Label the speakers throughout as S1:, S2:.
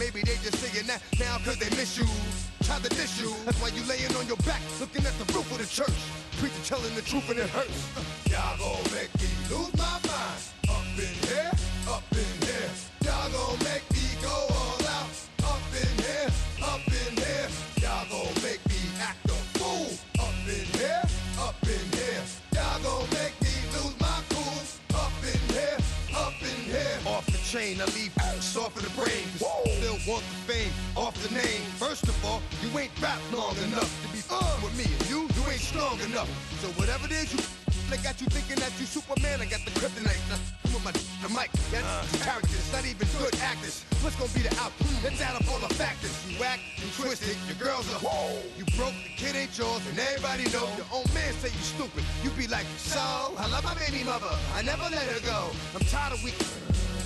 S1: maybe they just saying that now cause they miss you. Try to diss you. That's why you laying on your back, looking at the roof of the church. Preacher telling the truth and it hurts. Y'all gon' make me lose my mind. Up in here, up in here. Y'all gon' make me go all out. Up in here, up in here. Y'all gon' make me act a fool. Up in here, up in here. Y'all gon' make me lose my cool. Up in here, up in here. Off the chain, I leave soft in the brain. Still want the fame, off the name. First of all, you ain't rap long enough to be with me. And you ain't strong enough. So whatever it is you they got you thinking that you Superman, I got the kryptonite. With the mic, that's characters, not even good actors. What's gonna be the outcome? Let's add up all the factors. You whack, you twisted, your girls are you broke, the kid ain't yours, and everybody know. Your own man say you stupid. You be like, so, I love my baby mother, I never let her go. I'm tired of weak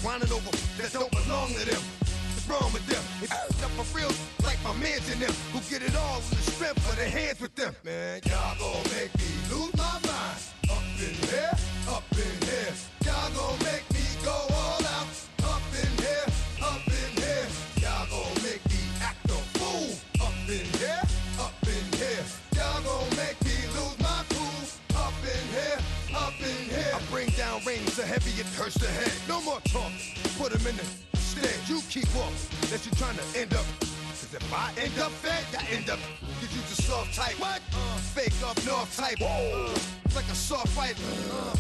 S1: whining over that don't belong to them. What's wrong with them? It's up for real, like my mans in them, who get it all with the strength of their hands with them. Man, y'all gon' make me lose my mind. Up in here, up in here. Y'all gon' make me go all out. Up in here, up in here. Y'all gon' make me act a fool. Up in here, up in here. Y'all gon' make me lose my cool. Up in here, up in here. I bring down rain so heavy it hurts the head. No more talk, put him in the stead. You keep walking, that you trying to end up. Cause if I end up fed, I end up. Cause you the soft type. What? Fake up north type. It's like a soft fight.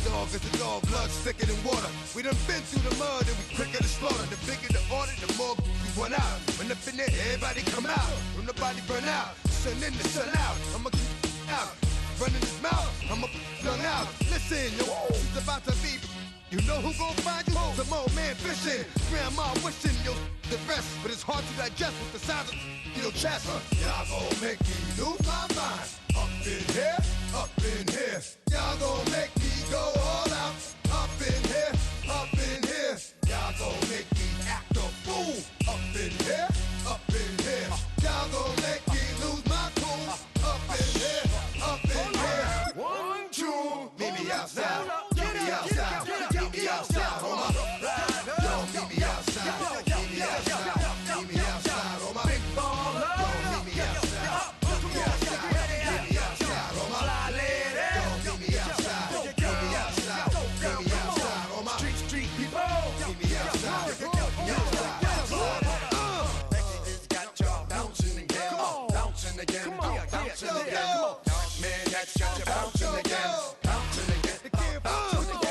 S1: Dog is a dog, blood thicker than water. We done been through the mud and we quicker to slaughter. The bigger the order, the more we run out. When up in there, everybody come out. When the body burn out, sun in the sun out. I'ma keep out. Running his mouth, I'ma run out. Listen, yo, it's about to be. You know who gon' find you? Some old man fishing. Grandma wishing you the best, but it's hard to digest with the sound of your chest. Y'all gon' make me lose my mind. Up in here, up in here. Y'all gon' make me go all out. Up in here, up in here. Y'all gon' make me act a fool. Up in here, up in here. Y'all gon' make me lose my cool. Up in here, up in here. 1, 2, meet me outside. Meet me outside. Meet me outside, on my yo, meet me outside. Meet me outside. Meet me outside, on my big baller. Yo, meet me outside. Meet me outside. Meet me outside, on my fly lady. Yo, meet me outside. Meet me outside. Meet me outside, on my street people. Meet me outside. Meet me outside. Texas got y'all bouncing again, bouncing again, bouncing again. Man, that's got you bouncing again, bouncing again, bouncing again.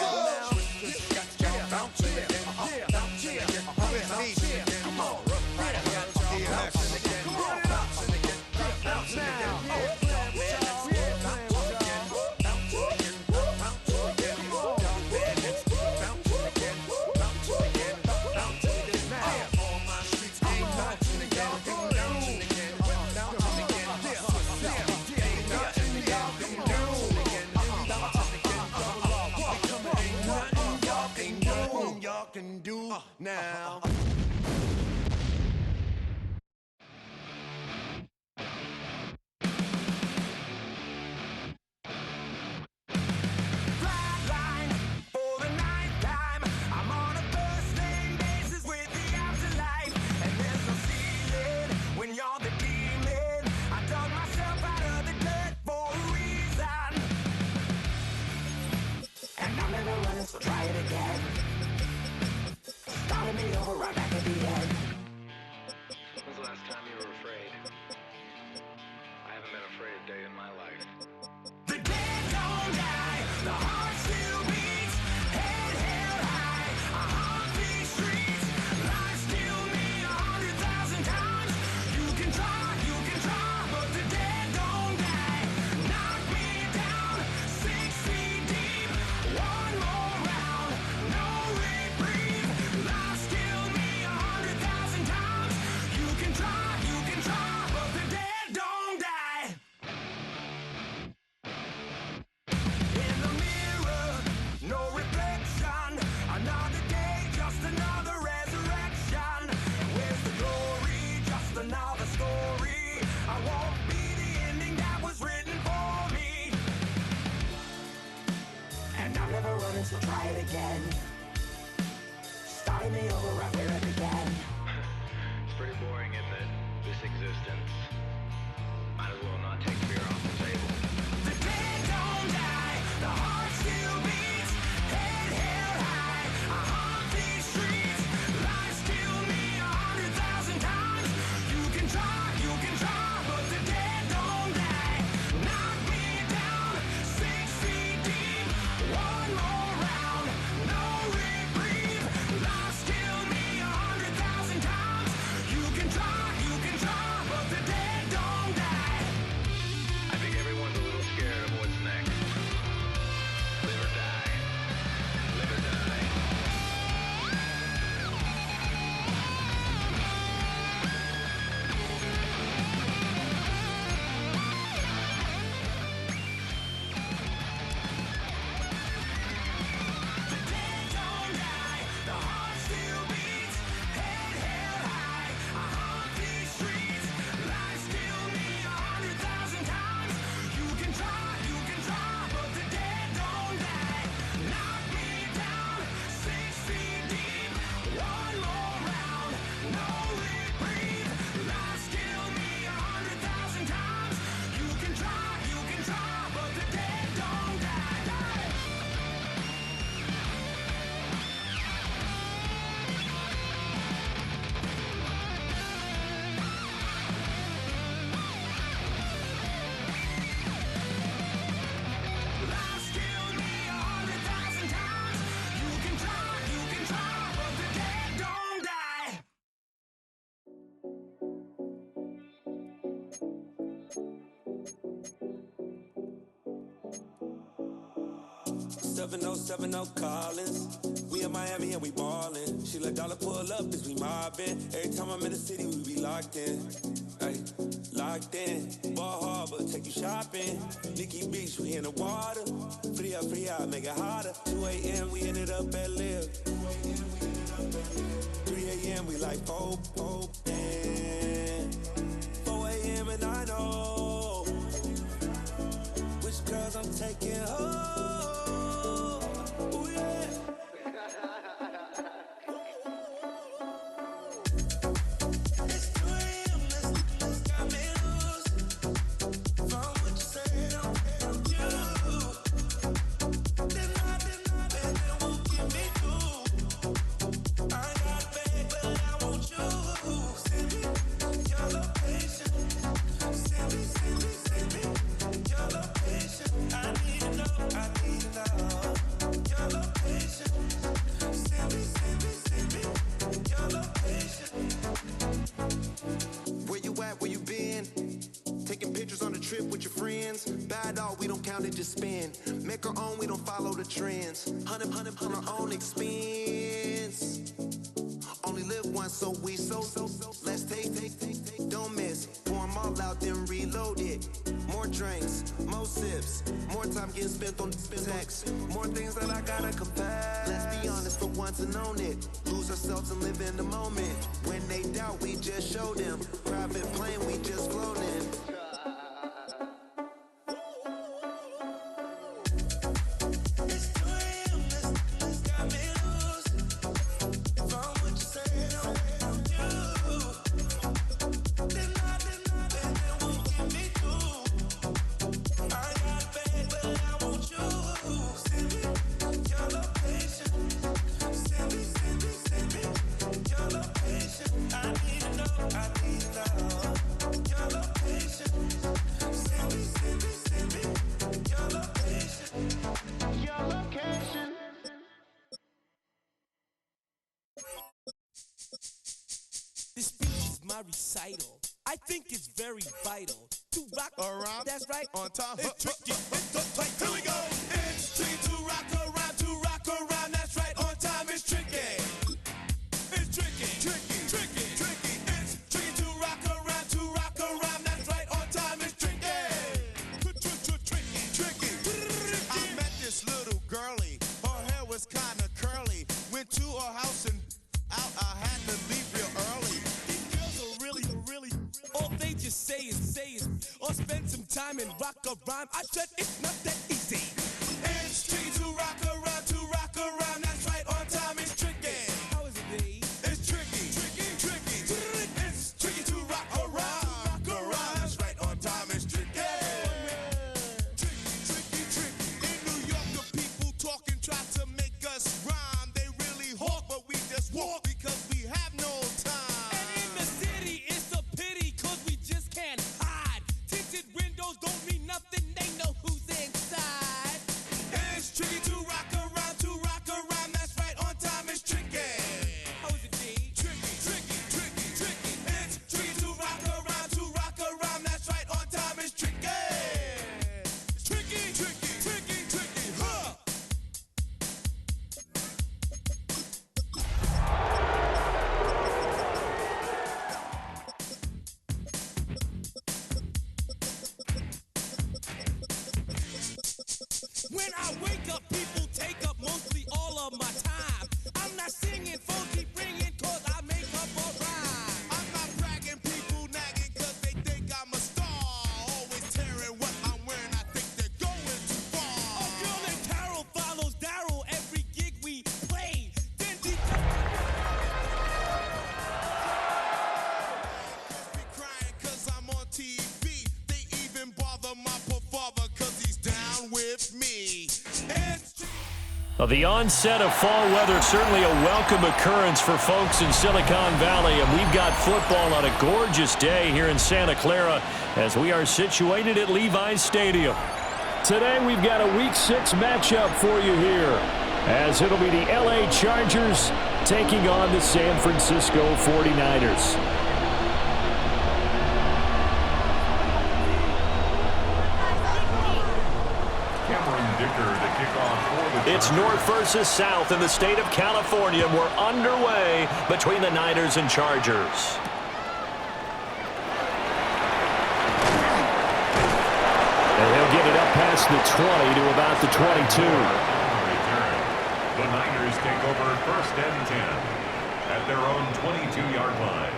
S1: Can do now. Flatline for the night time. I'm on a first name basis with the afterlife, and there's no ceiling when you're the demon. I dug myself out of the dirt for a reason, and I'm never running, so try it again. Started me over right back at the end.
S2: When was the last time you were afraid? I haven't been afraid a day in my life.
S3: The dead don't die, the heart still beats, head held high, I haunt these streets, lies kill me 100,000 times. You can try, but the dead don't die. Knock me down, 6 feet deep, one more round, no reprieve. Lies kill me 100,000 times. You can try, but the dead don't die. In the mirror
S2: boring in that this existence might as well not take beer off the table.
S3: The dead don't die, the heart still beats, head held high, I haunt these streets, lies kill me 100,000 times, you can try, but the dead don't die, knock me down, 6 feet deep, one more round, no reprieve, lies kill me 100,000 times, you can try, but the dead don't die.
S2: I think everyone's a little scared of what's next. Live or die. Live or die.
S3: The dead don't die, the heart still beats, head held high, I haunt these streets, lies kill me 100,000 times, you can try, but the dead don't die, knock me down, 6 feet deep, one more round, no reprieve, lies kill me 100,000 times, you can try, but the dead don't die. Lies kill me 100,000 times. You can try, but the dead don't die.
S4: 7070 Collins. We in Miami and we ballin'. She let dollar pull up as we mobbin'. Every time I'm in the city, we be locked in. Ay, locked in. Ball Harbor, take you shopping. Nikki Beach, we in the water. Free up, make it hotter. 2 a.m., we ended up at Live. 3 a.m., we like Pope. And 4 a.m. and I know which girls I'm taking home. Ooh, yeah. It's 2 a.m., let's got me loose. From what you said, I'm you. Deny, baby, won't get me through. I got a bag, but I want you. Send me your location. Send me your location. I need to know your location. Send me your location.
S5: Where you at, where you been? Taking pictures on the trip with your friends. Bad dog, we don't count it, just spend. Make our own, we don't follow the trends. Hundred on our own expense. Only live once, so let's taste, don't miss. Pour 'em all out, then reload it. More drinks, more sips, more time getting spent on text. More things that I gotta confess. Let's be honest for once and own it. Lose ourselves and live in the moment. When they doubt, we just show them. Private plane, we just flown in.
S4: It's 2 a.m., let's got me loose. From what you said, I'm you. Deny, baby, won't get me through. I got a bag, but I want you. Send me your location. Send me your location. I need to know your location. Send me your location. Your location.
S6: This speech is my recital. I think it's very vital to rock
S1: Around.
S6: That's right.
S1: On time.
S6: It's tricky. Here we go. It's tricky to rock around. That's right. On time. It's tricky. It's tricky. It's tricky to rock around. That's right. On time. It's tricky. Tricky.
S1: I met this little girlie. Her hair was kinda curly. Went to her house and out. I had to leave real early.
S6: These girls are really. All they just say is, or spend some time and rock a rhyme. I said it's not that easy. It's tricky to rock around. That's right. On time. It's tricky. How is it, B? It's tricky. It's When I wake up, people take up mostly all of my time. I'm not singing, phone keep ringing, cause I make up a rhyme. I'm not bragging, people nagging, cause they think I'm a star. Always tearing what I'm wearing, I think they're going too far. A girl named Carol follows Daryl every gig we play. Then be crying cause I'm on TV. They even bother my poor father cause he's down with me.
S7: Well, the onset of fall weather, certainly a welcome occurrence for folks in Silicon Valley, and we've got football on a gorgeous day here in Santa Clara as we are situated at Levi's Stadium. Today we've got a Week 6 matchup for you here, as it'll be the LA Chargers taking on the San Francisco 49ers. It's North versus South in the state of California. We're underway between the Niners and Chargers. And he'll get it up past the 20 to about the 22.
S8: The Niners take over 1st and 10 at their own 22-yard line.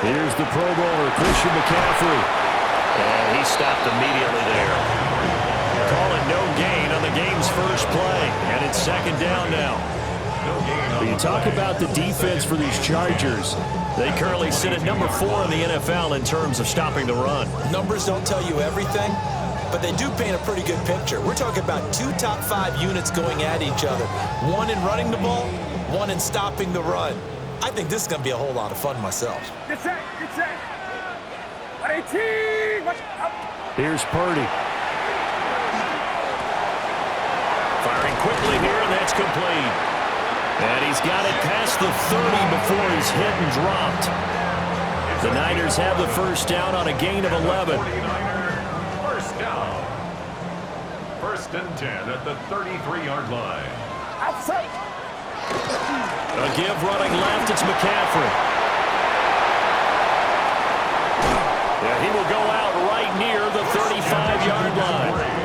S7: Here's the Pro Bowler, Christian McCaffrey. And he stopped immediately there. Calling no gain on the game's first play. And it's 2nd down now. When you talk about the defense for these Chargers, they currently sit at number 4 in the NFL in terms of stopping the run.
S9: Numbers don't tell you everything, but they do paint a pretty good picture. We're talking about 2 top 5 units going at each other. One in running the ball, one in stopping the run. I think this is going to be a whole lot of fun myself.
S3: Get set, get set. 18,
S7: Here's Purdy. Firing quickly here, and that's complete. And he's got it past the 30 before he's hit and dropped. The Niners have the first down on a gain of 11.
S8: First down. 1st and 10 at the 33-yard line.
S3: outside.
S7: A give running left, it's McCaffrey. Yeah, he will go out right near the 35-yard line.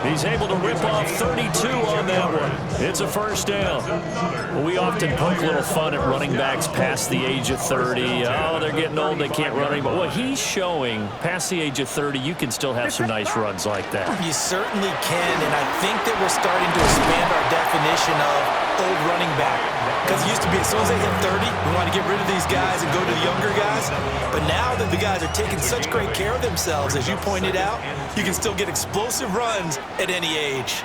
S7: He's able to rip off 32 on that one. It's a first down. Well, we often poke a little fun at running backs past the age of 30. Oh, they're getting old, they can't run anymore. Well, he's showing past the age of 30, you can still have some nice runs like that.
S9: You certainly can, and I think that we're starting to expand our definition of old running back. Because it used to be as soon as they hit 30, we want to get rid of these guys and go to the younger guys. But now that the guys are taking such great care of themselves, as you pointed out, you can still get explosive runs at any age.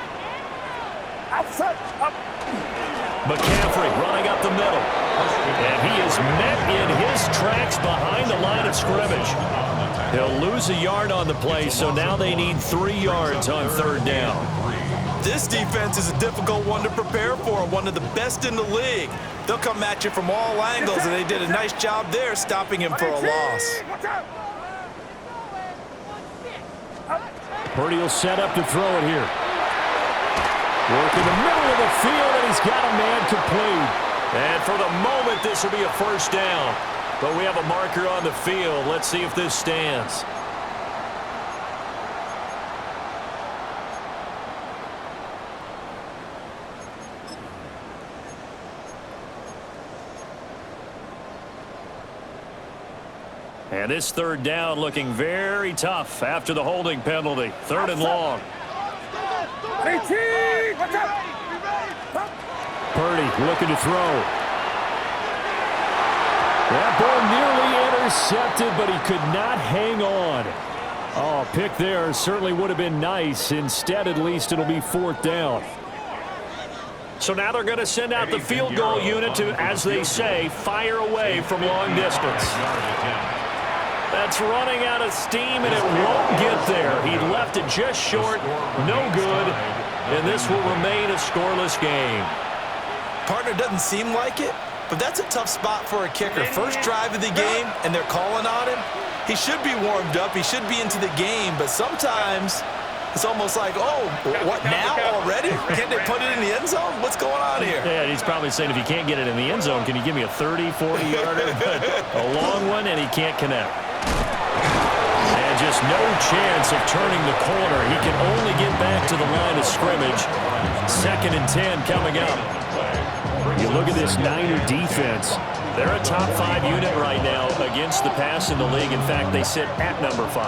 S3: Outside. Up.
S7: McCaffrey running up the middle. And he is met in his tracks behind the line of scrimmage. He'll lose a yard on the play, so now they need 3 yards on 3rd down.
S9: This defense is a difficult one to prepare for, one of the best in the league. They'll come at you from all angles, and they did a nice job there stopping him for a loss.
S3: Watch out.
S7: Purdy will set up to throw it here. Work in the middle of the field, and he's got a man complete. And for the moment, this will be a first down. But we have a marker on the field. Let's see if this stands. And this 3rd down looking very tough after the holding penalty. 3rd and long.
S3: 18. Watch out.
S7: Purdy looking to throw. That ball nearly intercepted, but he could not hang on. Oh, pick there certainly would have been nice. Instead, at least, it'll be 4th down. So now they're going to send out the field goal unit to, as they say, fire away from long distance. That's running out of steam, and it won't get there. He left it just short, no good, and this will remain a scoreless game.
S9: Partner doesn't seem like it, but that's a tough spot for a kicker. First drive of the game, and they're calling on him. he should be warmed up. He should be into the game. But sometimes it's almost like, oh, what now already? Can't they put it in the end zone? What's going on here?
S7: Yeah, he's probably saying, if you can't get it in the end zone, can you give me a 30, 40-yarder? But a long one, and he can't connect. And just no chance of turning the corner. He can only get back to the line of scrimmage. 2nd and 10 coming up. You look at this Niner defense. They're a top 5 unit right now against the pass in the league. In fact, they sit at number 5.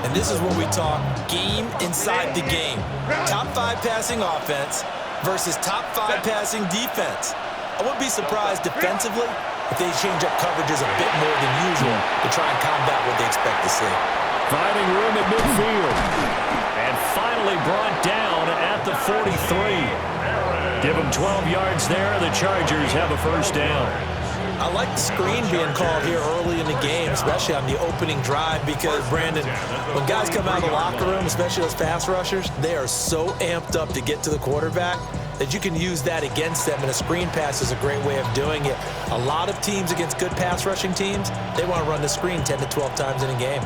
S9: And this is where we talk game inside the game. Top 5 passing offense versus top 5 passing defense. I wouldn't be surprised defensively if they change up coverages a bit more than usual to try and combat what they expect to see.
S7: Finding room at midfield. And finally brought down at the 43. Give them 12 yards there. The Chargers have a first down.
S9: I like the screen being called here early in the game, especially on the opening drive, because, Brandon, when guys come out of the locker room, especially those pass rushers, they are so amped up to get to the quarterback that you can use that against them, and a screen pass is a great way of doing it. A lot of teams against good pass rushing teams, they want to run the screen 10 to 12 times in a game.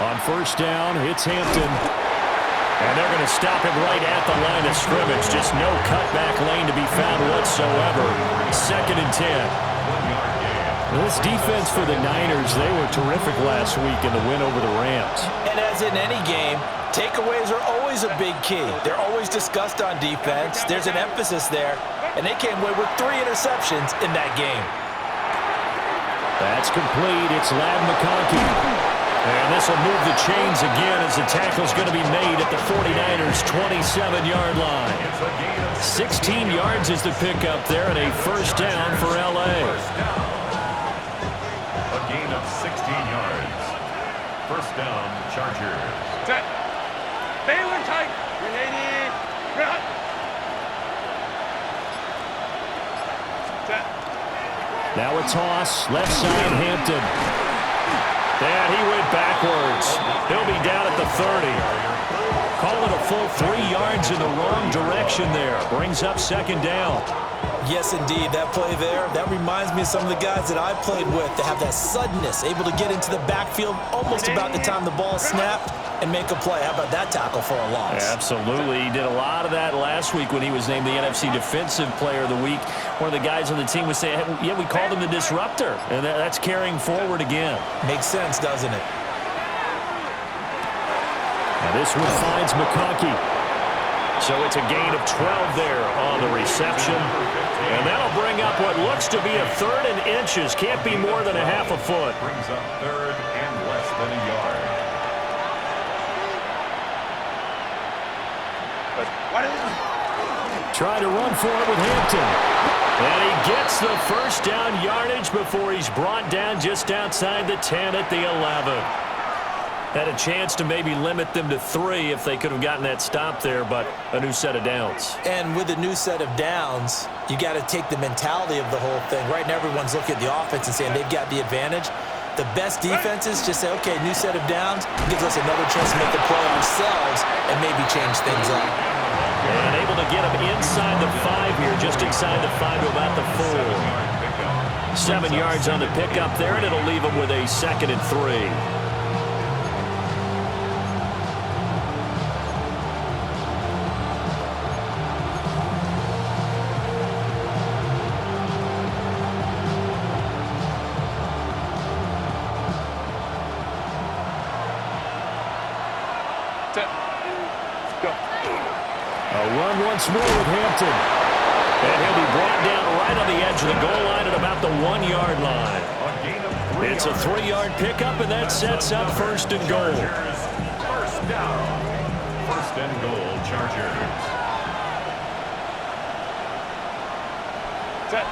S7: On first down, it's Hampton. And they're going to stop him right at the line of scrimmage. Just no cutback lane to be found whatsoever. 2nd and 10. This defense for the Niners, they were terrific last week in the win over the Rams.
S9: And as in any game, takeaways are always a big key. They're always discussed on defense. There's an emphasis there. And they came away with 3 interceptions in that game.
S7: That's complete. It's Ladd McConkey. And this will move the chains again as the tackle's going to be made at the 49ers' 27-yard line. 16 yards is the pickup there, and a first down for L.A.
S8: A gain of 16 yards. First down, Chargers.
S6: Set. Baylor tight. 380. Cut. Set.
S7: Now a toss, left side, Hampton. And he went backwards. He'll be down at the 30. Call it a full 3 yards in the wrong direction there. Brings up 2nd down.
S9: Yes, indeed. That play there, that reminds me of some of the guys that I played with that have that suddenness, able to get into the backfield almost about the time the ball snapped and make a play. How about that tackle for a loss?
S7: Absolutely. He did a lot of that last week when he was named the NFC Defensive Player of the Week. One of the guys on the team was saying, hey, yeah, we called him the disruptor. And that's carrying forward again.
S9: Makes sense, doesn't it?
S7: Now this one finds McConkey. So it's a gain of 12 there on the reception. And that'll bring up what looks to be a 3rd and inches. Can't be more than a half a foot.
S8: Brings up 3rd and less than a yard.
S7: Trying to run for it with Hampton. And he gets the first down yardage before he's brought down just outside the 10 at the 11. Had a chance to maybe limit them to 3 if they could have gotten that stop there, but a new set of downs.
S9: And with a new set of downs, you got to take the mentality of the whole thing. Right now, everyone's looking at the offense and saying they've got the advantage. The best defenses just say, okay, new set of downs, gives us another chance to make the play ourselves and maybe change things up.
S7: And able to get him inside the 5 here, just inside the 5 to about the 4. 7 yards on the pickup there, and it'll leave him with a 2nd and 3. Once more with Hampton. And he'll be brought down right on the edge of the goal line at about the 1-yard line. It's a 3-yard pickup, and that sets up 1st and goal.
S8: First down. 1st and goal, Chargers.
S6: Set.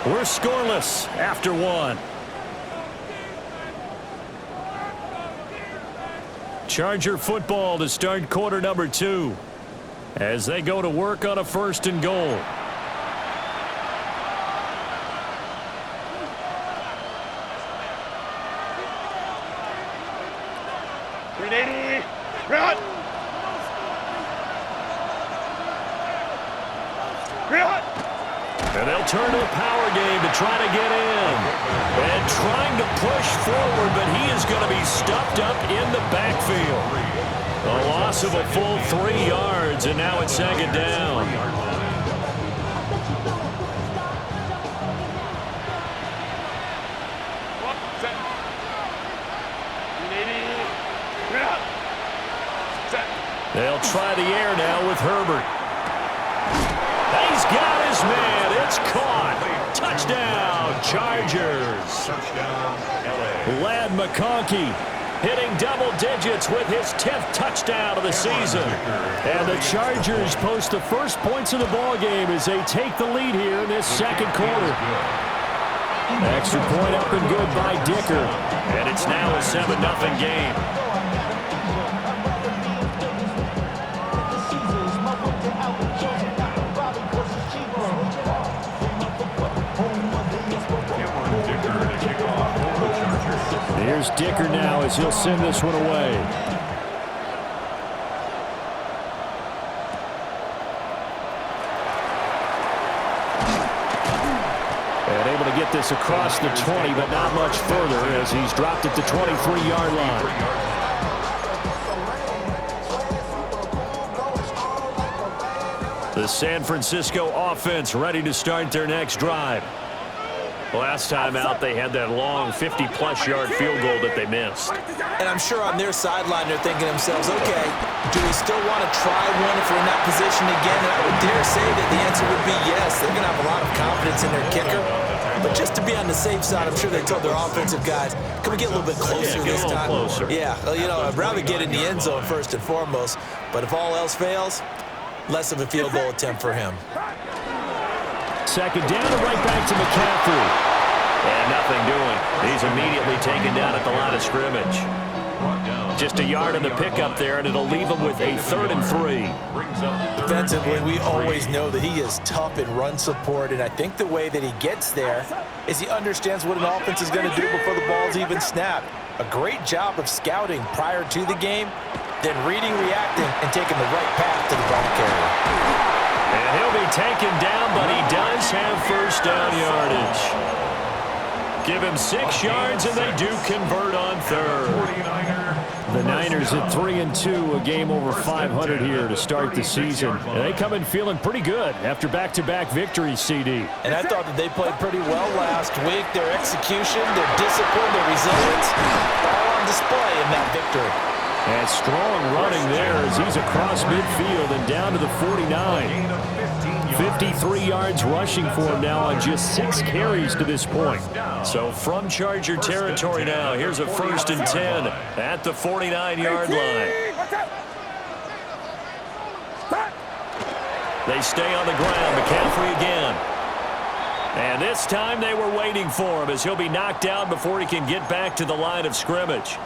S7: We're scoreless after 1. Charger football to start quarter number 2 as they go to work on a 1st and goal. And they'll turn to a power game to try to get in. And trying to push forward, but he is going to be stuffed up in the backfield. A loss of a full 3 yards, and now it's second down. They'll try the air now with Herbert. He's got his man. It's caught. Touchdown, Chargers. Ladd McConkey hitting double digits with his 10th touchdown of the season. And the Chargers post the first points of the ballgame as they take the lead here in this second quarter. Extra point up and good by Dicker. And it's now a 7-0 game. Here's Dicker now as he'll send this one away. And able to get this across the 20, but not much further as he's dropped at the 23-yard line. The San Francisco offense ready to start their next drive. Last time out, they had that long 50-plus yard field goal that they missed.
S9: And I'm sure on their sideline they're thinking to themselves, okay, do we still want to try one if we're in that position again? And I would dare say that the answer would be yes. They're going to have a lot of confidence in their kicker. But just to be on the safe side, I'm sure they told their offensive guys, can we get a little bit closer this time?
S7: Closer.
S9: Yeah, well, you know, I'd rather get in the end zone first and foremost. But if all else fails, less of a field goal attempt for him.
S7: Second down and right back to McCaffrey. And nothing doing. He's immediately taken down at the line of scrimmage. Just a yard in the pickup there, and it'll leave him with a 3rd and 3.
S9: Defensively, we always know that he is tough in run support, and I think the way that he gets there is he understands what an offense is going to do before the ball's even snapped. A great job of scouting prior to the game, then reading, reacting, and taking the right path to the ball carrier.
S7: And he'll be taken down, but he does have first down yardage. Give him 6 yards, and they do convert on 3rd. The Niners at 3-2, a game over 500 here to start the season. And they come in feeling pretty good after back-to-back victories, CD.
S9: And I thought that they played pretty well last week. Their execution, their discipline, their resilience, all on display in that victory.
S7: And strong running there as he's across midfield and down to the 49. 53 yards rushing for him now on just 6 carries to this point. So from Charger territory now, here's a 1st and 10 at the 49-yard line. They stay on the ground. McCaffrey again. And this time they were waiting for him as he'll be knocked down before he can get back to the line of scrimmage.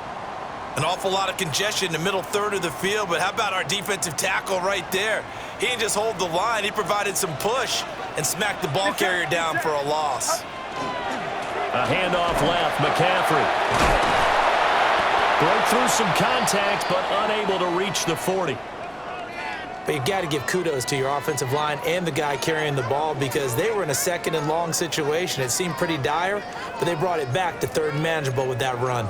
S9: An awful lot of congestion in the middle third of the field, but how about our defensive tackle right there? He didn't just hold the line, he provided some push and smacked the ball carrier down for a loss.
S7: A handoff left, McCaffrey. Broke through some contact, but unable to reach the 40.
S9: But you've got to give kudos to your offensive line and the guy carrying the ball because they were in a 2nd and long situation. It seemed pretty dire, but they brought it back to 3rd and manageable with that run.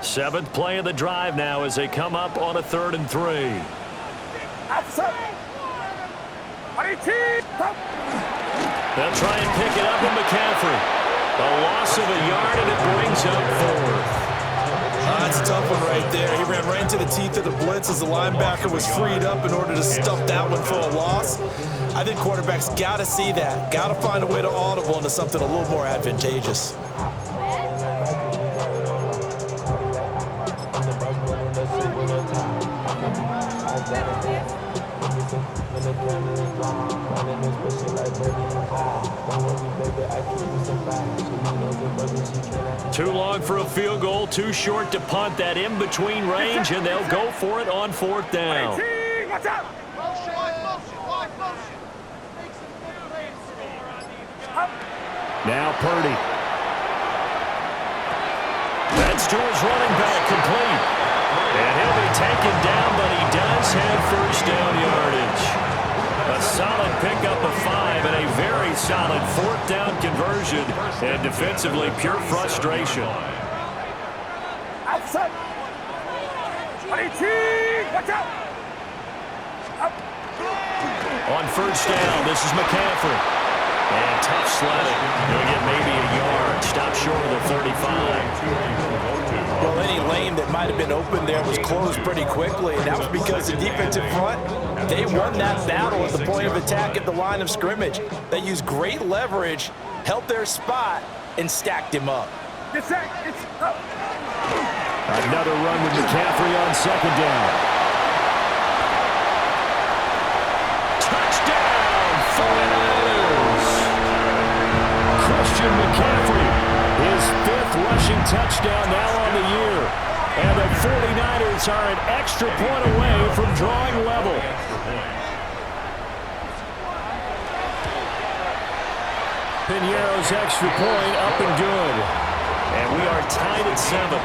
S7: Seventh play of the drive now as they come up on a 3rd and 3. They'll try and pick it up with McCaffrey. A loss of a yard, and it brings up 4th.
S9: That's a tough one right there. He ran right into the teeth of the blitz as the linebacker was freed up in order to stuff that one for a loss. I think quarterbacks got to see that. Got to find a way to audible into something a little more advantageous.
S7: Too long for a field goal, too short to punt that in-between range, and they'll go for it on 4th down. Now Purdy. to his running back, complete. And he'll be taken down, but he does have first down yardage. A solid pickup of 5 and a very solid fourth down conversion. And defensively, pure frustration.
S3: Outside. Watch out.
S7: On first down, this is McCaffrey. And tough sledding. He'll get maybe a yard. Stop short of the 35.
S9: Well, any lane that might have been open there was closed pretty quickly, and that was because the defensive front, they won that battle at the point of attack at the line of scrimmage. They used great leverage, held their spot, and stacked him up.
S3: It's up.
S7: Another run with McCaffrey on second down. Touchdown, 49ers! Christian McCaffrey, his 5th rushing touchdown now on the year. And the 49ers are an extra point away from drawing level. Piñeiro's extra point up and good. And we are tied at 7.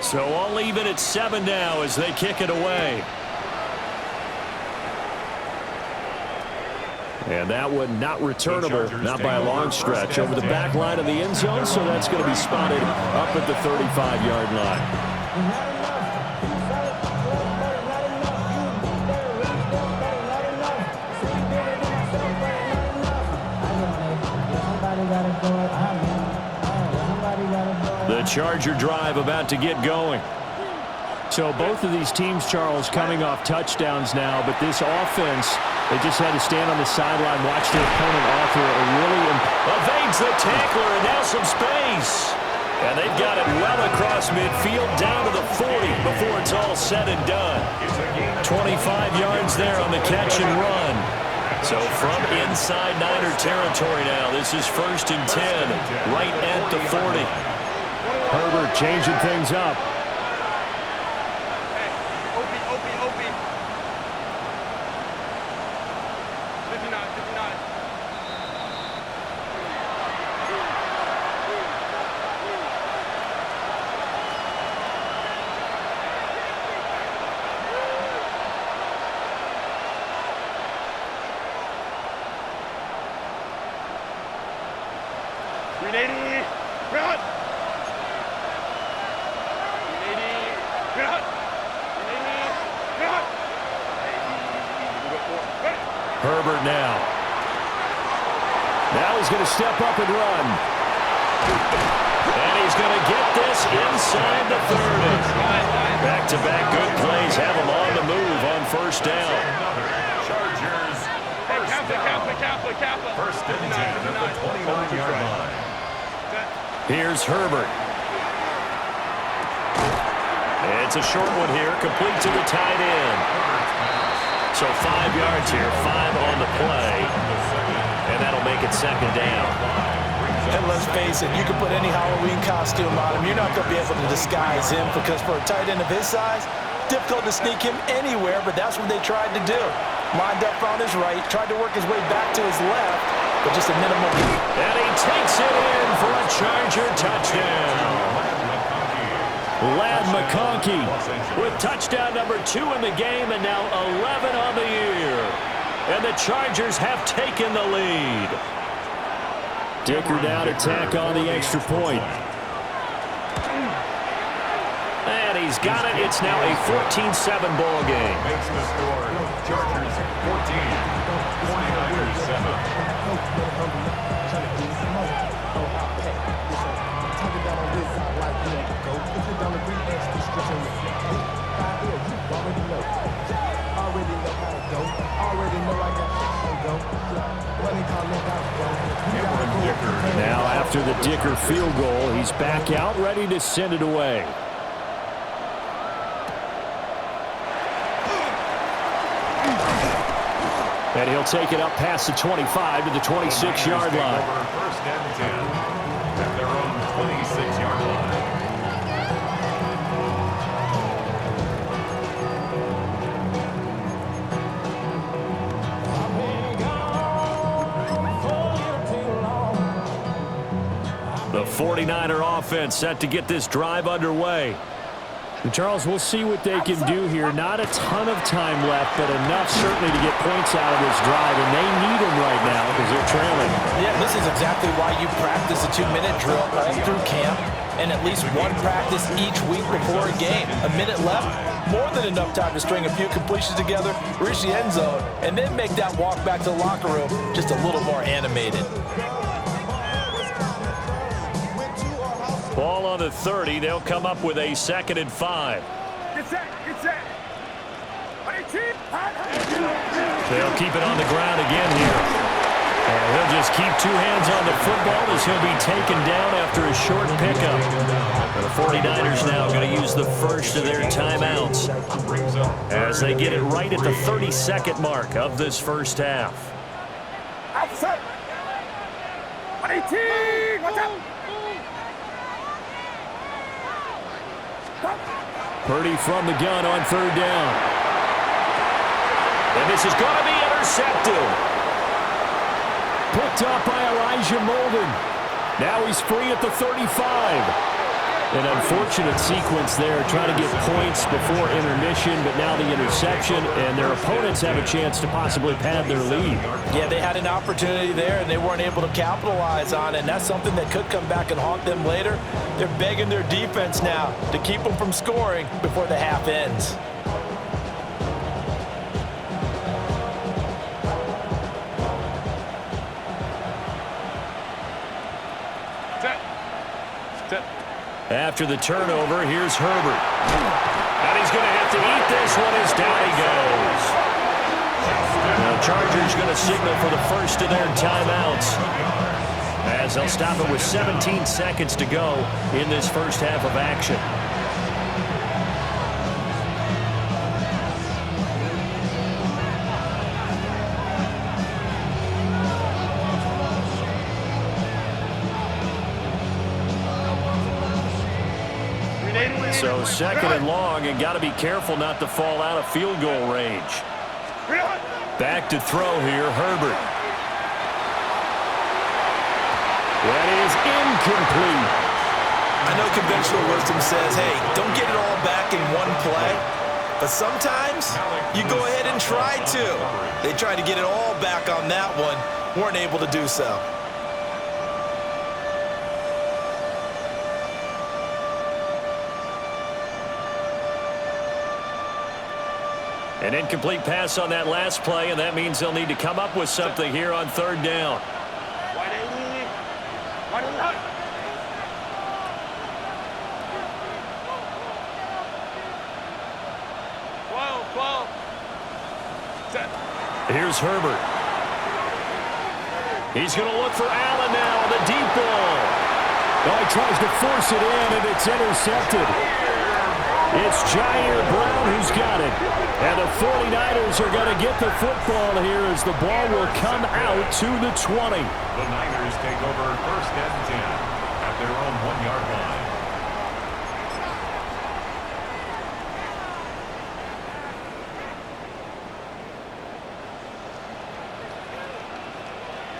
S7: So all even at 7 now as they kick it away. And that one not returnable, not by a long stretch, over the back line of the end zone, so that's going to be spotted up at the 35-yard line. The Charger drive about to get going. So both of these teams, Charles, coming off touchdowns now, but this offense, they just had to stand on the sideline, watch their opponent offer a really evades the tackler, and now some space. And they've got it well across midfield down to the 40 before it's all said and done. 25 yards there on the catch and run. So from inside Niner territory now, this is 1st and 10, right at the 40. Herbert changing things up. Herbert now. Now he's going to step up and run. And he's going to get this inside the 30. Back-to-back good plays have him on the move on first down.
S8: Chargers, first down. First and 10 at the 29-yard line.
S7: Here's Herbert. It's a short one here, complete to the tight end. So 5 yards here, 5 on the play. And that'll make it second down.
S9: And let's face it, you can put any Halloween costume on him. You're not going to be able to disguise him because for a tight end of his size, difficult to sneak him anywhere, but that's what they tried to do. Lined up on his right, tried to work his way back to his left, but just a minimum.
S7: And he takes it in for a Charger touchdown. Ladd McConkey with touchdown number 2 in the game and now 11 on the year. And the Chargers have taken the lead. Dicker down to tack on the extra point. And he's got it. It's now a 14-7 ball game.
S8: Makes the score. Chargers 14, 49ers 7.
S7: Now after the Dicker field goal, he's back out ready to send it away. And he'll take it up past the 25 to the 26-yard line.
S8: Over first and 10 at their own 26-yard line.
S7: The 49er offense set to get this drive underway.
S10: And Charles, we'll see what they can do here. Not a ton of time left, but enough certainly to get points out of this drive, and they need them right now because they're trailing.
S9: Yeah, this is exactly why you practice a 2-minute drill all through camp and at least one practice each week before a game. A minute left, more than enough time to string a few completions together, reach the end zone, and then make that walk back to the locker room just a little more animated.
S7: Ball on the 30. They'll come up with a 2nd and 5.
S3: Get set.
S7: They'll keep it on the ground again here. And he'll just keep two hands on the football as he'll be taken down after a short pickup. And the 49ers now going to use the first of their timeouts as they get it right at the 32nd mark of this first half.
S3: Outside. 118. Watch out.
S7: Purdy from the gun on 3rd down. And this is going to be intercepted. Picked up by Elijah Molden. Now he's free at the 35. An unfortunate sequence there, trying to get points before intermission, but now the interception, and their opponents have a chance to possibly pad their lead.
S9: Yeah, they had an opportunity there, and they weren't able to capitalize on it, and that's something that could come back and haunt them later. They're begging their defense now to keep them from scoring before the half ends.
S7: After the turnover, here's Herbert. And he's going to have to eat this one as down he goes. The Chargers going to signal for the first of their timeouts as they'll stop it with 17 seconds to go in this first half of action. So 2nd and long, and got to be careful not to fall out of field goal range. Back to throw here, Herbert. That is incomplete.
S9: I know conventional wisdom says, hey, don't get it all back in one play. But sometimes you go ahead and try to. They tried to get it all back on that one, weren't able to do so.
S7: An incomplete pass on that last play, and that means they'll need to come up with something here on 3rd down. Here's Herbert. He's going to look for Allen now on the deep ball.
S10: Oh, he tries to force it in, and it's intercepted. It's Jair Brown who's got it. And the 49ers are going to get the football here as the ball will come out to the 20.
S8: The Niners take over first and 10 at their own 1-yard line.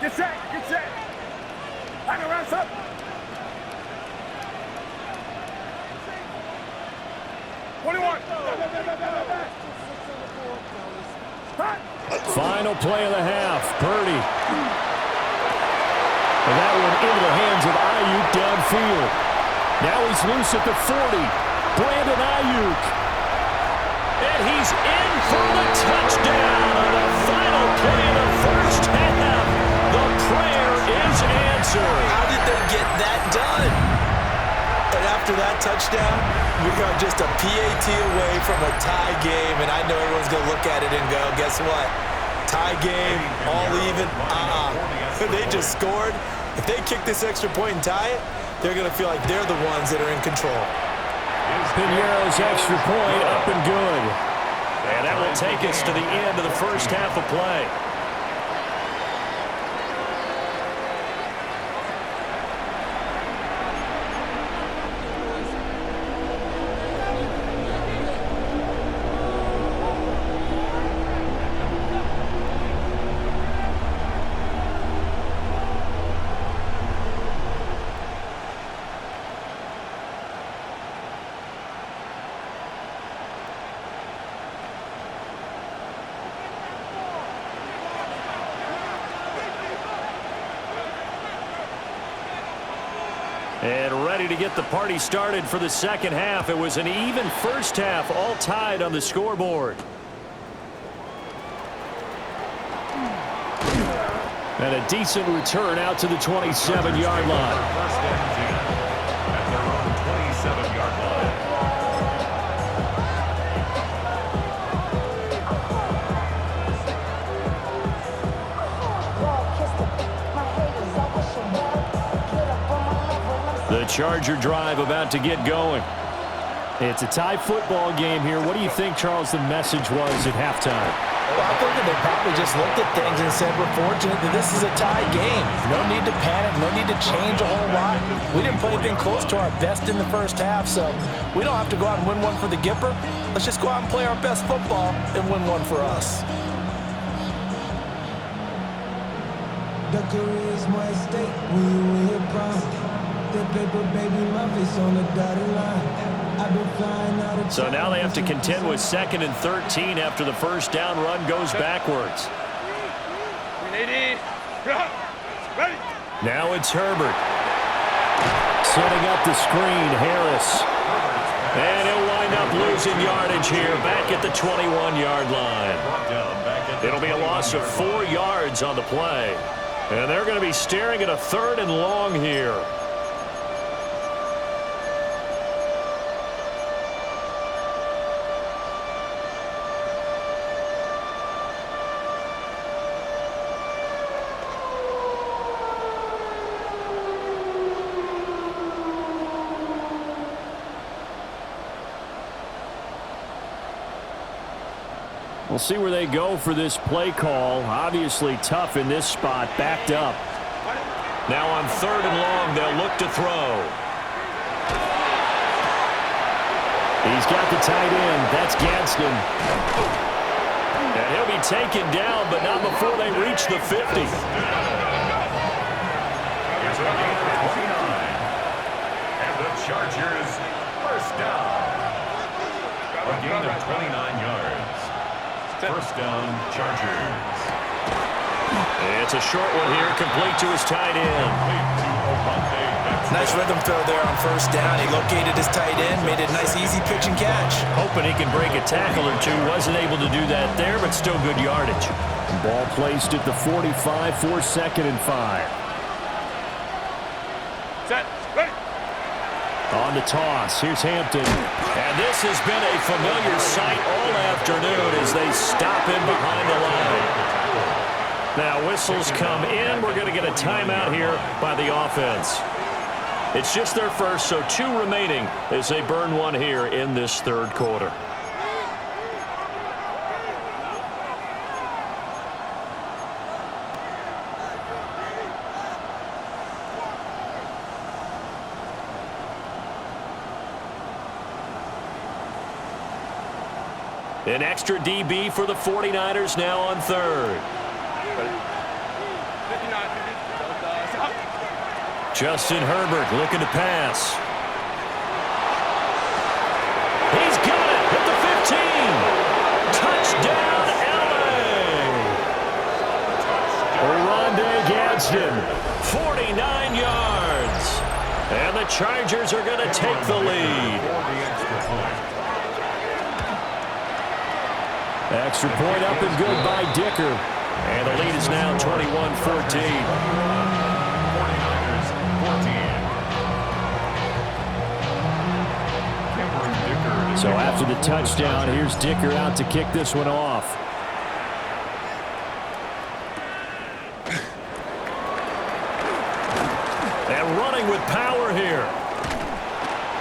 S3: Get set. Back around, son.
S10: Final play of the half, Purdy. And that one into the hands of Ayuk downfield. Now he's loose at the 40. Brandon Ayuk.
S7: And he's in for the touchdown on the final play of the first half. The prayer is answered.
S9: How did they get that done? And after that touchdown, we got just a PAT away from a tie game, and I know everyone's going to look at it and go, guess what? Tie game, all even, They just scored. If they kick this extra point and tie it, they're going to feel like they're the ones that are in control.
S10: Pinero's extra point up and good.
S7: And that will take us to the end of the first half of play. And ready to get the party started for the second half. It was an even first half, all tied on the scoreboard. And a decent return out to the 27-yard line.
S8: First and 10 at their own 27-yard line.
S7: The Charger drive about to get going. It's a tie football game here. What do you think, Charles, the message was at halftime?
S9: Well, I think that they probably just looked at things and said, we're fortunate that this is a tie game. No need to panic, no need to change a whole lot. We didn't play anything close to our best in the first half, so we don't have to go out and win one for the Gipper. Let's just go out and play our best football and win one for us.
S3: The career is my stake when you win your prime. The paper, baby, my face on the dotted line. I've been flying out of
S7: So now they have to contend with 2nd and 13 after the first down run goes backwards. Now it's Herbert. Setting up the screen, Harris. And he'll wind up losing yardage here back at the 21-yard line. It'll be a loss of 4 yards on the play. And they're going to be staring at a 3rd and long here. We'll see where they go for this play call. Obviously tough in this spot, backed up. Now on 3rd and long, they'll look to throw. He's got the tight end. That's Gadsden. And he'll be taken down, but not before they reach the 50.
S8: It's a gain of 29. And the Chargers first down. A gain of 29 yards. First down, Chargers.
S7: It's a short one here, complete to his tight end.
S9: Nice rhythm throw there on first down. He located his tight end, made it a nice, easy pitch and catch.
S7: Hoping he can break a tackle or two. Wasn't able to do that there, but still good yardage. Ball placed at the 45 for 2nd and 5.
S6: Set. Ready.
S7: On the toss, here's Hampton. And this has been a familiar sight all afternoon as they stop him behind the line. Now whistles come in. We're going to get a timeout here by the offense. It's just their first, so 2 remaining as they burn one here in this 3rd quarter. An extra DB for the 49ers now on 3rd. Justin Herbert looking to pass. He's got it at the 15. Touchdown, LA. Oronde Gadsden, 49 yards. And the Chargers are going to take the lead. Extra point up and good by Dicker. And the lead is now 21-14. So after the touchdown, here's Dicker out to kick this one off. And running with power here.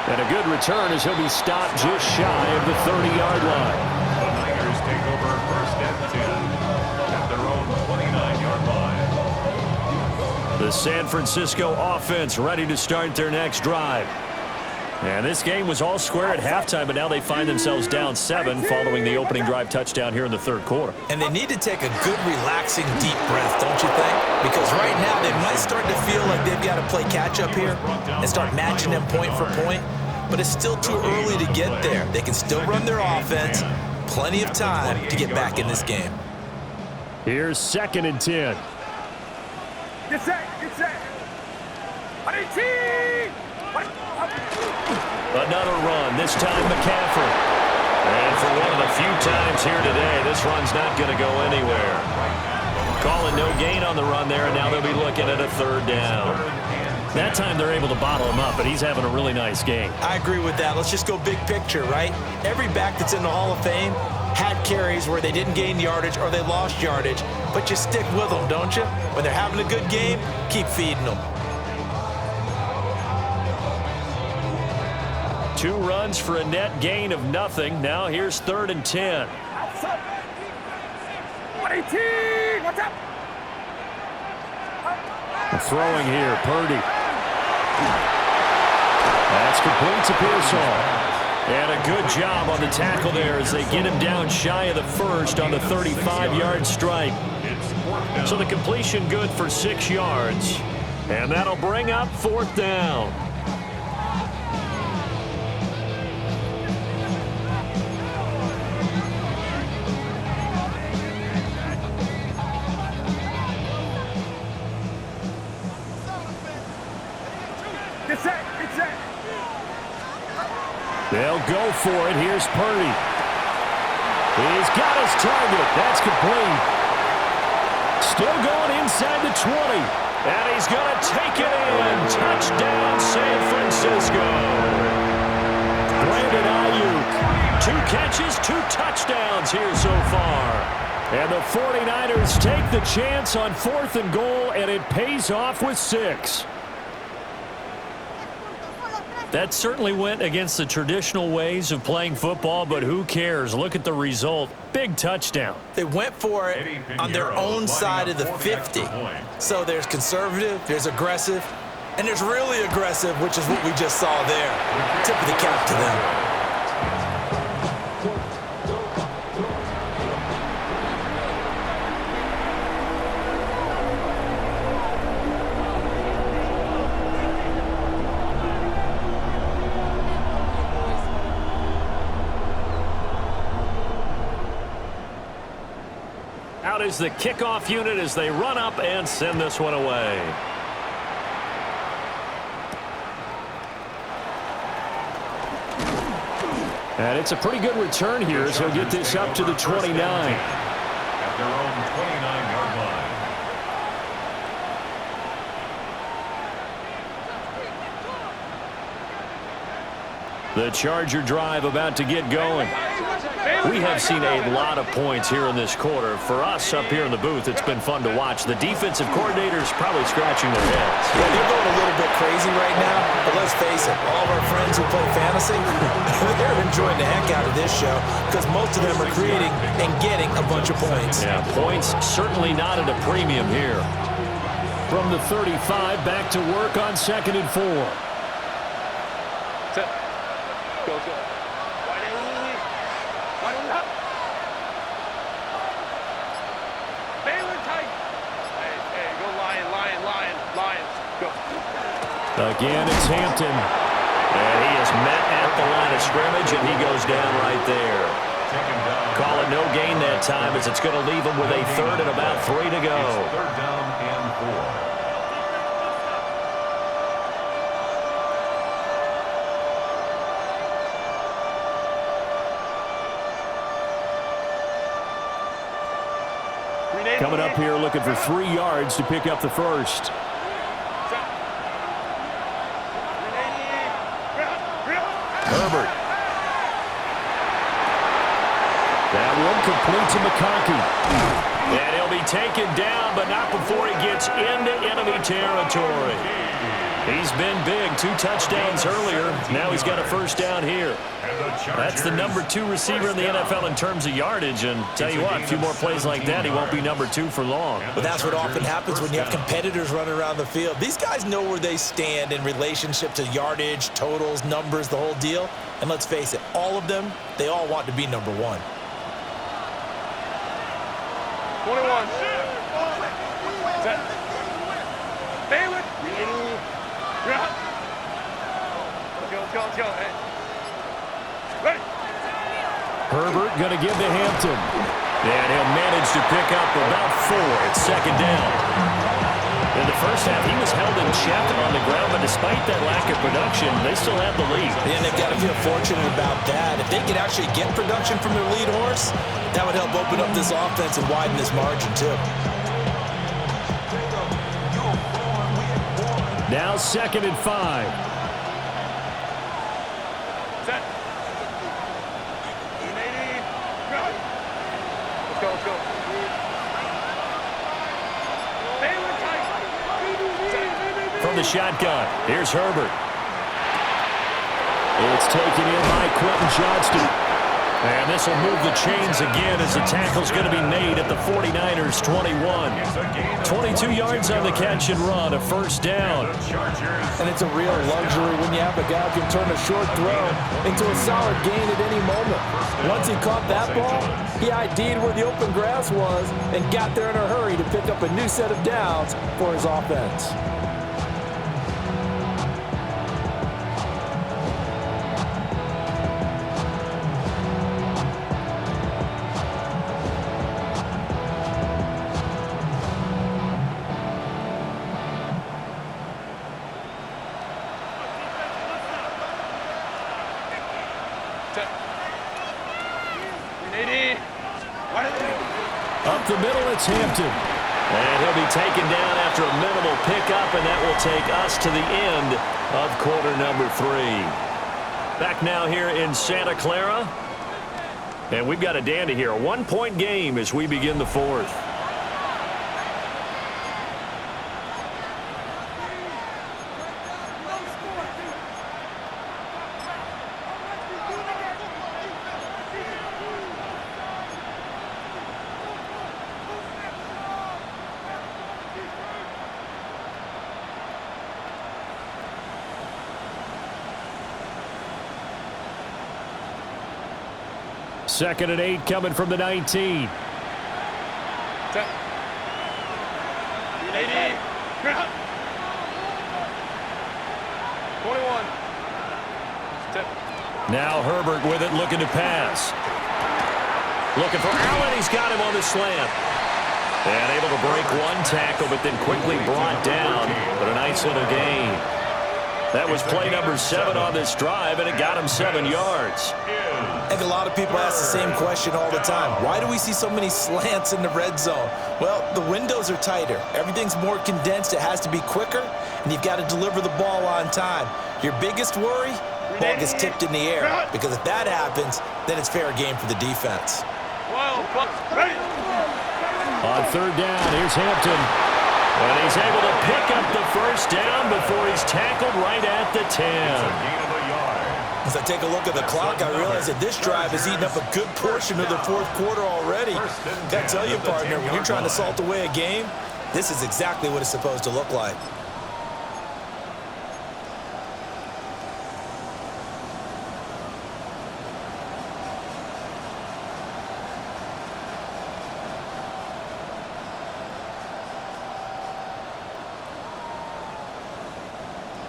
S7: And a good return as he'll be stopped just shy of the 30-yard line.
S8: The Niners take over 1st and 10 at their own 29-yard line.
S7: The San Francisco offense ready to start their next drive. And this game was all square at halftime, but now they find themselves down 7 following the opening drive touchdown here in the 3rd quarter.
S9: And they need to take a good, relaxing, deep breath, don't you think? Because right now they might start to feel like they've got to play catch-up here and start matching them point for point. But it's still too early to get there. They can still run their offense. Plenty of time to get back in this game.
S7: Here's 2nd and 10.
S6: Get set. Get set. 18.
S7: Another run, this time McCaffrey. And for one of the few times here today, this run's not going to go anywhere. Calling no gain on the run there, and now they'll be looking at a third down. That time they're able to bottle him up, but he's having a really nice game.
S9: I agree with that. Let's just go big picture, right? Every back that's in the Hall of Fame had carries where they didn't gain yardage or they lost yardage, but you stick with them, don't you? When they're having a good game, keep feeding them.
S7: 2 runs for a net gain of nothing. Now here's 3rd and 10.
S3: What's up?
S10: Throwing here, Purdy. That's complete to Pearsall.
S7: And a good job on the tackle there as they get him down shy of the first on the 35-yard stripe. So the completion good for 6 yards. And that'll bring up 4th down.
S10: They'll go for it. Here's Purdy. He's got his target. That's complete. Still going inside the 20.
S7: And he's going to take it in. Touchdown, San Francisco.
S10: Brandon Ayuk.
S7: 2 catches, 2 touchdowns here so far.
S10: And the 49ers take the chance on 4th and goal, and it pays off with 6.
S7: That certainly went against the traditional ways of playing football, but who cares? Look at the result. Big touchdown.
S9: They went for it on their own side of the 50. So there's conservative, there's aggressive, and there's really aggressive, which is what we just saw there. Tip of the cap to them.
S7: Out is the kickoff unit as they run up and send this one away.
S10: And it's a pretty good return here as he'll get this up to the 29.
S8: At their own 29-yard line.
S7: The Charger drive about to get going. We have seen a lot of points here in this quarter. For us up here in the booth, it's been fun to watch. The defensive coordinators probably scratching their heads.
S9: Yeah, they're going a little bit crazy right now, but let's face it, all of our friends who play fantasy, they're enjoying the heck out of this show because most of them are creating and getting a bunch of points.
S7: Yeah, points certainly not at a premium here.
S10: From the 35, back to work on 2nd and 4.
S2: Set. Go.
S10: Again, it's Hampton.
S7: And he is met at the line of scrimmage, and he goes down right there. Call it no gain that time as it's going to leave him with a 3rd and about 3 to go.
S8: 3rd down and 4.
S10: Coming up here looking for 3 yards to pick up the first. Herbert. That one complete to McConkey.
S7: And he'll be taken down, but not before he gets into enemy territory. He's been big. 2 touchdowns earlier. Now he's got a first down here. That's the number 2 receiver in the NFL in terms of yardage. And tell you what, a few more plays like that, he won't be number 2 for long.
S9: But that's what often happens when you have competitors running around the field. These guys know where they stand in relationship to yardage, totals, numbers, the whole deal. And let's face it, all of them, they all want to be number 1.
S2: 21. Set. Baylor. Let's go. Hey. Ready.
S10: Herbert going to give to Hampton.
S7: And he'll manage to pick up about 4 at 2nd down. In the first half, he was held in check on the ground, but despite that lack of production, they still have the lead.
S9: And they've got to feel fortunate about that. If they could actually get production from their lead horse, that would help open up this offense and widen this margin, too.
S10: Now 2nd and 5.
S2: Set. Let's go, let's go.
S10: From the shotgun, here's Herbert. It's taken in by Quentin Johnston. And this will move the chains again as the tackle's going to be made at the 49ers 21. 22 yards on the catch and run, a first down.
S9: And it's a real luxury when you have a guy who can turn a short throw into a solid gain at any moment. Once he caught that ball, he ID'd where the open grass was and got there in a hurry to pick up a new set of downs for his offense.
S10: Up the middle, it's Hampton.
S7: And he'll be taken down after a minimal pickup, and that will take us to the end of quarter number 3. Back now here in Santa Clara. And we've got a dandy here. A 1-point game as we begin the 4th.
S10: Second and 8 coming from the 19. Now Herbert with it, looking to pass. Looking for Allen. He's got him on the slant. And able to break one tackle, but then quickly brought down. But a nice little gain. That was play number 7 on this drive, and it got him 7 yards.
S9: I think a lot of people ask the same question all the time. Why do we see so many slants in the red zone? Well, the windows are tighter. Everything's more condensed. It has to be quicker, and you've got to deliver the ball on time. Your biggest worry? Ball gets tipped in the air, because if that happens, then it's fair game for the defense.
S10: On third down, here's Hampton.
S7: And he's able to pick up the first down before he's tackled right at the 10.
S9: As I take a look at the clock, I realize that this drive has eaten up a good portion of the 4th quarter already. Got to tell you, partner, when you're trying to salt away a game, this is exactly what it's supposed to look like.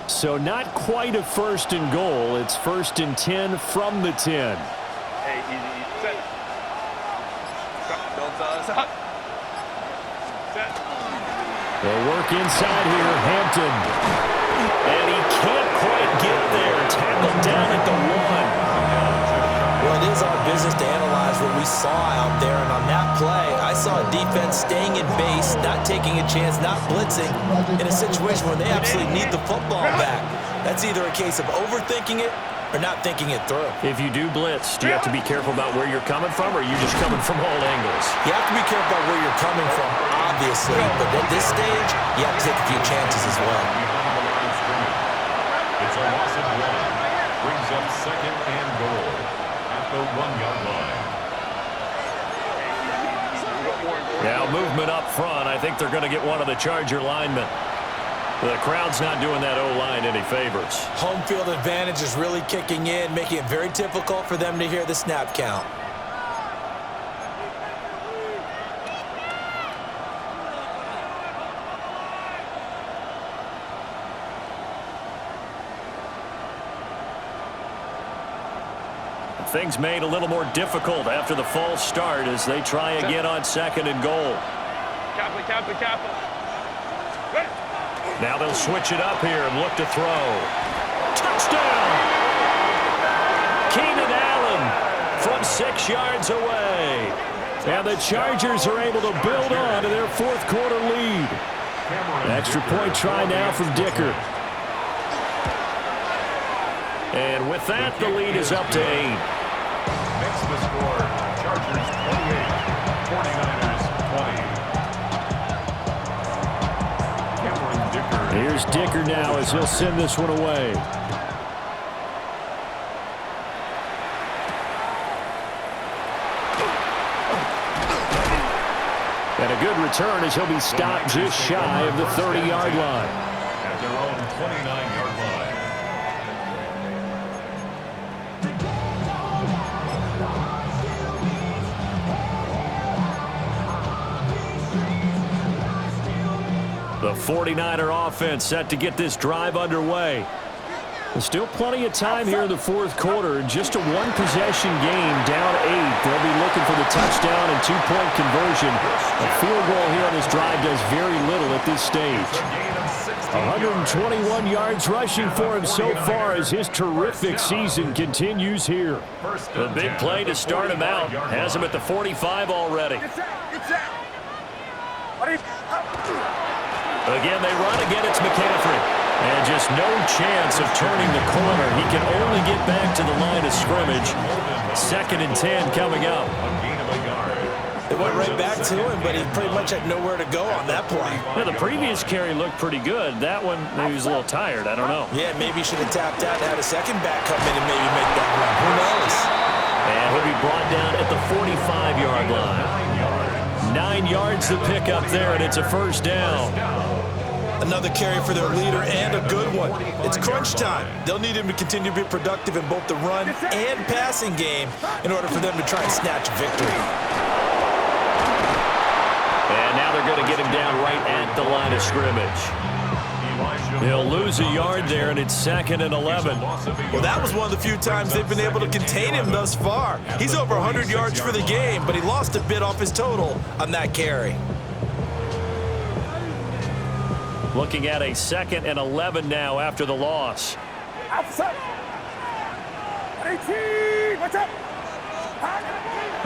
S10: So not quite a 1st and goal. It's 1st and 10 from the 10.
S2: Hey, easy, set. Don't stop. Set.
S10: They'll work inside here, Hampton.
S7: And he can't quite get there. Tackled down at the 1.
S9: Well, it is our business to analyze what we saw out there, and on that play, I saw a defense staying in base, not taking a chance, not blitzing, in a situation where they absolutely need the football back. That's either a case of overthinking it or not thinking it through.
S7: If you do blitz, do you have to be careful about where you're coming from, or are you just coming from all angles?
S9: You have to be careful about where you're coming from, obviously, but at this stage, you have to take a few chances as well.
S8: It's a loss of 1. Brings up 2nd and goal at the 1-yard line.
S7: Now movement up front. I think they're going to get one of the Charger linemen. The crowd's not doing that O-line any favors.
S9: Home field advantage is really kicking in, making it very difficult for them to hear the snap count.
S7: Things made a little more difficult after the false start as they try again on 2nd and goal.
S2: Cap.
S7: Now they'll switch it up here and look to throw. Touchdown! Keenan Allen from 6 yards away. And the Chargers are able to build on to their fourth quarter lead. An extra point try now from Dicker. And with that, the lead is up to 8.
S8: Makes the score. Chargers 28, 49ers 20.
S10: Here's Dicker now as he'll send this one away. And a good return as he'll be stopped just shy of the 30-yard line.
S8: At their own 29-yard line.
S10: The 49er offense set to get this drive underway. There's still plenty of time here in the fourth quarter. Just a one-possession game, down 8. They'll be looking for the touchdown and two-point conversion. A field goal here on this drive does very little at this stage. 121 yards rushing for him so far as his terrific season continues here.
S7: The big play to start him out has him at the 45 already. Again, they run. Again, it's McCaffrey. And just no chance of turning the corner. He can only get back to the line of scrimmage. 2nd and 10 coming up.
S9: They went right back to him, but he pretty much had nowhere to go on that play.
S7: Yeah, the previous carry looked pretty good. That one, maybe he was a little tired. I don't know.
S9: Yeah, maybe he should have tapped out and had a second back come in and maybe make that run. Who knows?
S7: And he'll be brought down at the 45-yard line. 9 yards to pick up there, and it's a first down.
S9: Another carry for their leader and a good one. It's crunch time. They'll need him to continue to be productive in both the run and passing game in order for them to try and snatch victory.
S7: And now they're going to get him down right at the line of scrimmage.
S10: He'll lose a yard there, and it's 2nd and 11.
S9: Well, that was one of the few times they've been able to contain him thus far. He's over 100 yards for the game, but he lost a bit off his total on that carry.
S7: Looking at a 2nd and 11 now after the loss.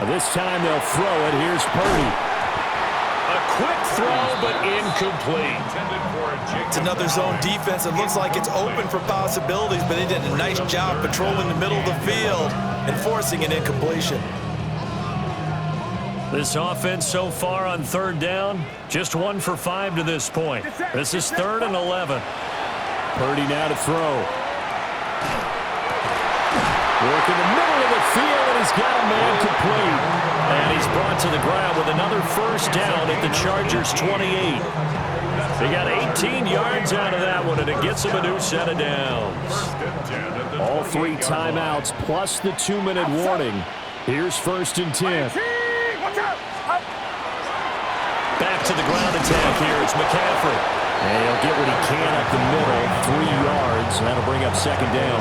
S10: This time they'll throw it. Here's Purdy.
S7: A quick throw, but incomplete.
S9: It's another zone defense. It looks like it's open for possibilities, but they did a nice job patrolling the middle of the field and forcing an incompletion.
S7: This offense so far on 3rd down, just 1 for 5 to this point. This is 3rd and 11.
S10: Purdy now to throw. Work in the middle of the field, and he's got a man complete.
S7: And he's brought to the ground with another first down at the Chargers' 28. They got 18 yards out of that one, and it gets them a new set of downs.
S10: All 3 timeouts plus the 2-minute warning. Here's 1st and 10.
S7: Back to the ground attack here. It's McCaffrey.
S10: And he'll get what he can up the middle, 3 yards, and that'll bring up 2nd down.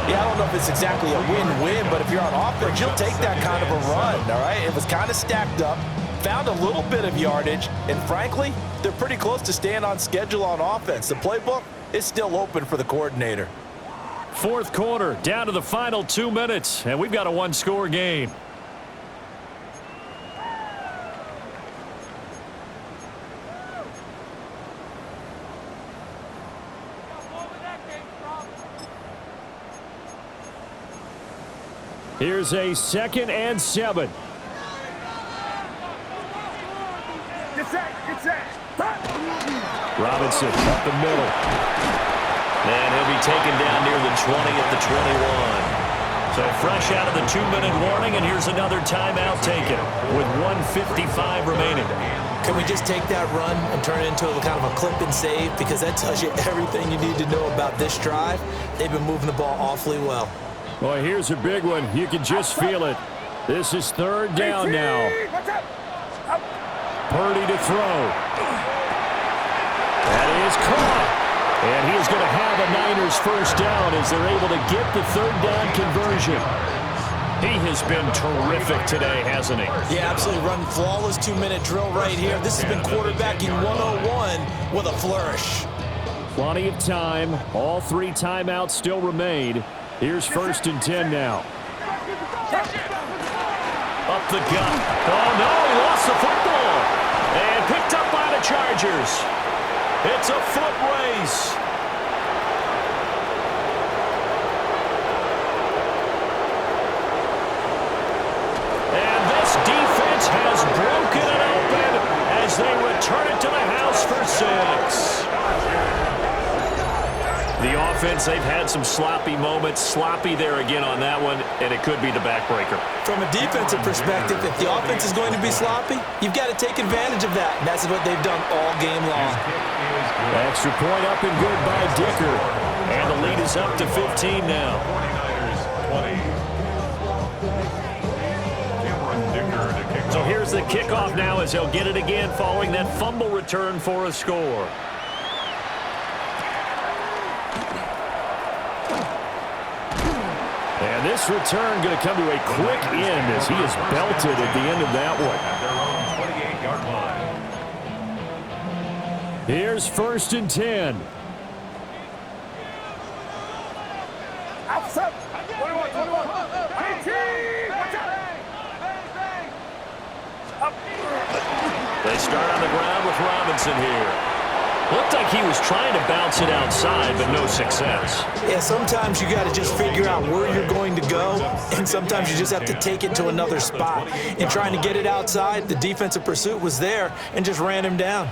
S9: Yeah, I don't know if it's exactly a win-win, but if you're on offense, you'll take that kind of a run, all right? It was kind of stacked up, found a little bit of yardage, and frankly, they're pretty close to staying on schedule on offense. The playbook is still open for the coordinator.
S7: 4th quarter, down to the final 2 minutes, and we've got a 1-score game.
S10: Here's a 2nd and 7. Robinson up the middle.
S7: And he'll be taken down near the 20 at the 21. So fresh out of the 2-minute warning, and here's another timeout taken with 1:55 remaining.
S9: Can we just take that run and turn it into a kind of a clip and save? Because that tells you everything you need to know about this drive. They've been moving the ball awfully well.
S10: Boy, here's a big one. You can just feel it. This is 3rd down now. Purdy to throw. That is caught. And he is going to have a Niners first down as they're able to get the 3rd down conversion. He has been terrific today, hasn't he?
S9: Yeah, absolutely. Running flawless 2-minute drill right here. This has been quarterbacking 101 with a flourish.
S10: Plenty of time. All 3 timeouts still remain. Here's 1st and 10 now. Up the gut. Oh, no, he lost the football. And picked up by the Chargers. It's a foot race. And this defense has broken it open as they return it to the house for 6. The offense, they've had some sloppy moments. Sloppy there again on that one, and it could be the backbreaker.
S9: From a defensive perspective, if the offense is going to be sloppy, you've got to take advantage of that. And that's what they've done all game long.
S10: Extra point up and good by Dicker. And the lead is up to 15 now.
S8: 49ers 20.
S10: So here's the kickoff now as he'll get it again following that fumble return for a score. And this return going to come to a quick end as he is belted at the end of that one.
S8: At their own 28-yard line.
S10: Here's 1st and 10. They start on the ground with Robinson here. Looked like he was trying to bounce it outside, but no success.
S9: Yeah, sometimes you got to just figure out where you're going to go, and sometimes you just have to take it to another spot. In trying to get it outside, the defensive pursuit was there and just ran him down.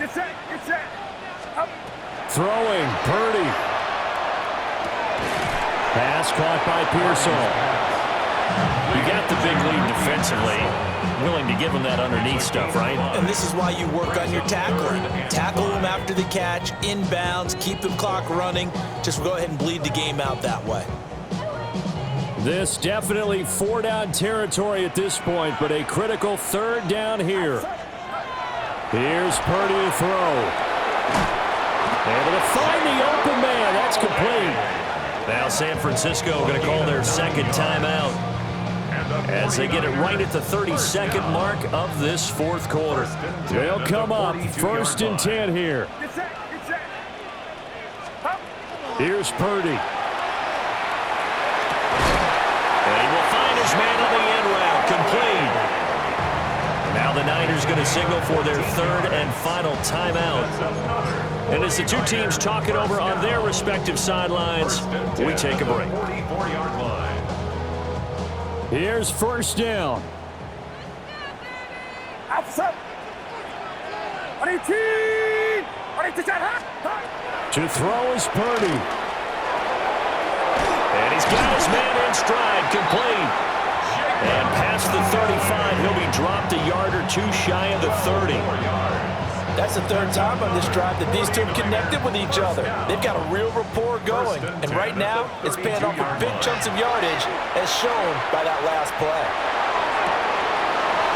S10: Throwing, Purdy. Pass caught by Pearsall. You got the big lead defensively. Willing to give him that underneath stuff, right?
S9: And this is why you work on your tackling. Tackle him after the catch, inbounds, keep the clock running. Just go ahead and bleed the game out that way.
S10: This definitely 4-down territory at this point, but a critical 3rd down here. Here's Purdy to throw. Able to find the open man. That's complete. Now San Francisco going to call their 2nd timeout as they get it right at the 32nd mark of this 4th quarter. They'll come up 1st and 10 here. Here's Purdy. And he will find his man on the end route. Complete. Now the Niners going to signal for their 3rd and final timeout. And as the two teams talk it over on their respective sidelines, we take a break.
S8: 44-yard line.
S10: Here's 1st down. To throw is Purdy. And he's got his man in stride, complete. And past the 35, he'll be dropped a yard or 2 shy of the 30.
S9: That's the 3rd time on this drive that these two have connected with each other. They've got a real rapport going. And right now, it's paying off with big chunks of yardage, as shown by that last play.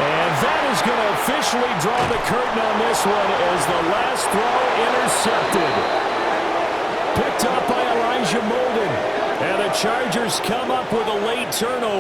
S10: And that is going to officially draw the curtain on this one as the last throw intercepted. Picked up by Elijah Molden. And the Chargers come up with a late turnover.